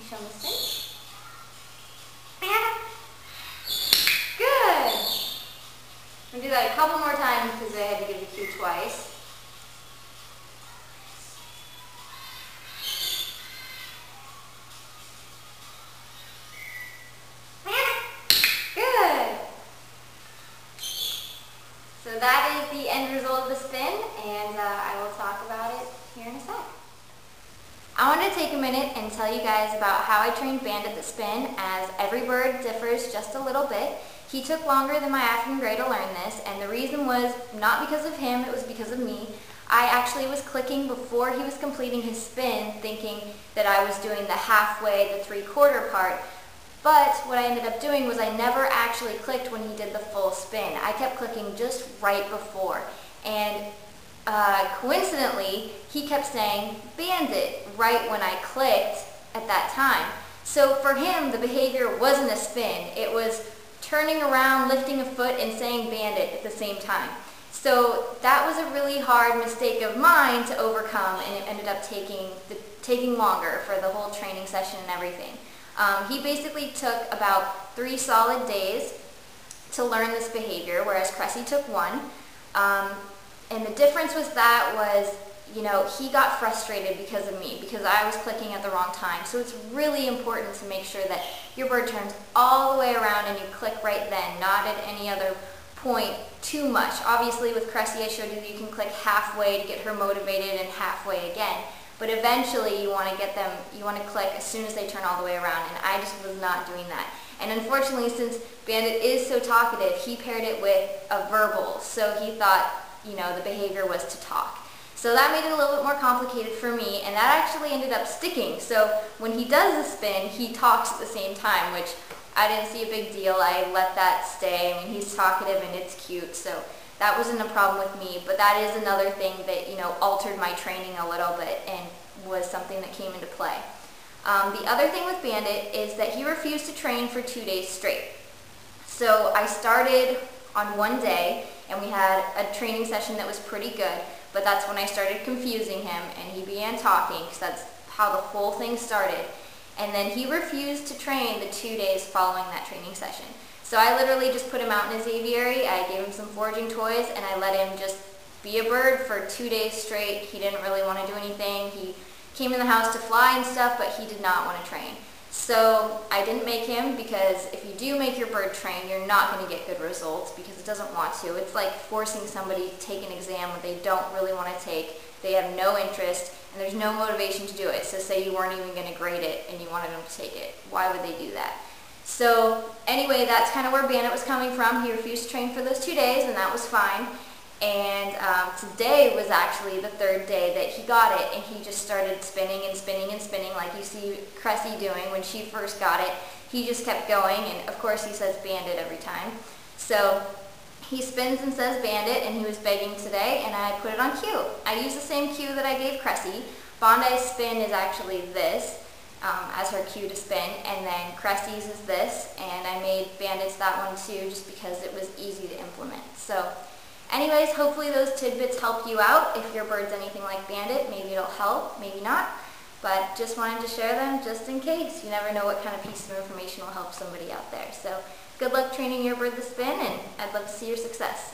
show me spin? Good. I'm gonna do that a couple more times because I had to give the cue twice. Good. So that is the end result of the spin, and I will talk about it here in a sec. I want to take a minute and tell you guys about how I trained Bandit the spin, as every bird differs just a little bit. He took longer than my African Grey to learn this, and the reason was not because of him, it was because of me. I actually was clicking before he was completing his spin, thinking that I was doing the halfway, the three-quarter part. But what I ended up doing was I never actually clicked when he did the full spin. I kept clicking just right before. And coincidentally, he kept saying Bandit right when I clicked at that time. So for him, the behavior wasn't a spin. It was turning around, lifting a foot, and saying Bandit at the same time. So that was a really hard mistake of mine to overcome, and it ended up taking longer for the whole training session and everything. He basically took about 3 solid days to learn this behavior, whereas Cressy took 1. And the difference with that was, you know, he got frustrated because of me, because I was clicking at the wrong time. So it's really important to make sure that your bird turns all the way around and you click right then, not at any other point too much. Obviously with Cressy, I showed you that you can click halfway to get her motivated and halfway again. But eventually you want to click as soon as they turn all the way around, and I just was not doing that. And unfortunately, since Bandit is so talkative, he paired it with a verbal, so he thought, you know, the behavior was to talk. So that made it a little bit more complicated for me, and that actually ended up sticking. So when he does the spin, he talks at the same time, which I didn't see a big deal. I let that stay. I mean, he's talkative and it's cute, so that wasn't a problem with me. But that is another thing that, you know, altered my training a little bit and was something that came into play. The other thing with Bandit is that he refused to train for 2 days straight. So I started on one day, and we had a training session that was pretty good, but that's when I started confusing him, and he began talking, because that's how the whole thing started. And then he refused to train the 2 days following that training session. So I literally just put him out in his aviary, I gave him some foraging toys, and I let him just be a bird for 2 days straight. He didn't really want to do anything. He came in the house to fly and stuff, but he did not want to train. So I didn't make him, because if you do make your bird train, you're not going to get good results because it doesn't want to. It's like forcing somebody to take an exam that they don't really want to take. They have no interest, and there's no motivation to do it. So say you weren't even going to grade it and you wanted them to take it. Why would they do that? So anyway, that's kind of where Bandit was coming from. He refused to train for those 2 days, and that was fine. And today was actually the 3rd day that he got it, and he just started spinning and spinning and spinning like you see Cressy doing when she first got it. He just kept going, and of course he says Bandit every time. So he spins and says Bandit, and he was begging today, and I put it on cue. I used the same cue that I gave Cressy. Bondi's spin is actually this, as her cue to spin, and then Cressy's is this, and I made Bandit's that one too just because it was easy to implement. So anyways, hopefully those tidbits help you out. If your bird's anything like Bandit, maybe it'll help, maybe not. But just wanted to share them just in case. You never know what kind of piece of information will help somebody out there. So good luck training your bird to spin, and I'd love to see your success.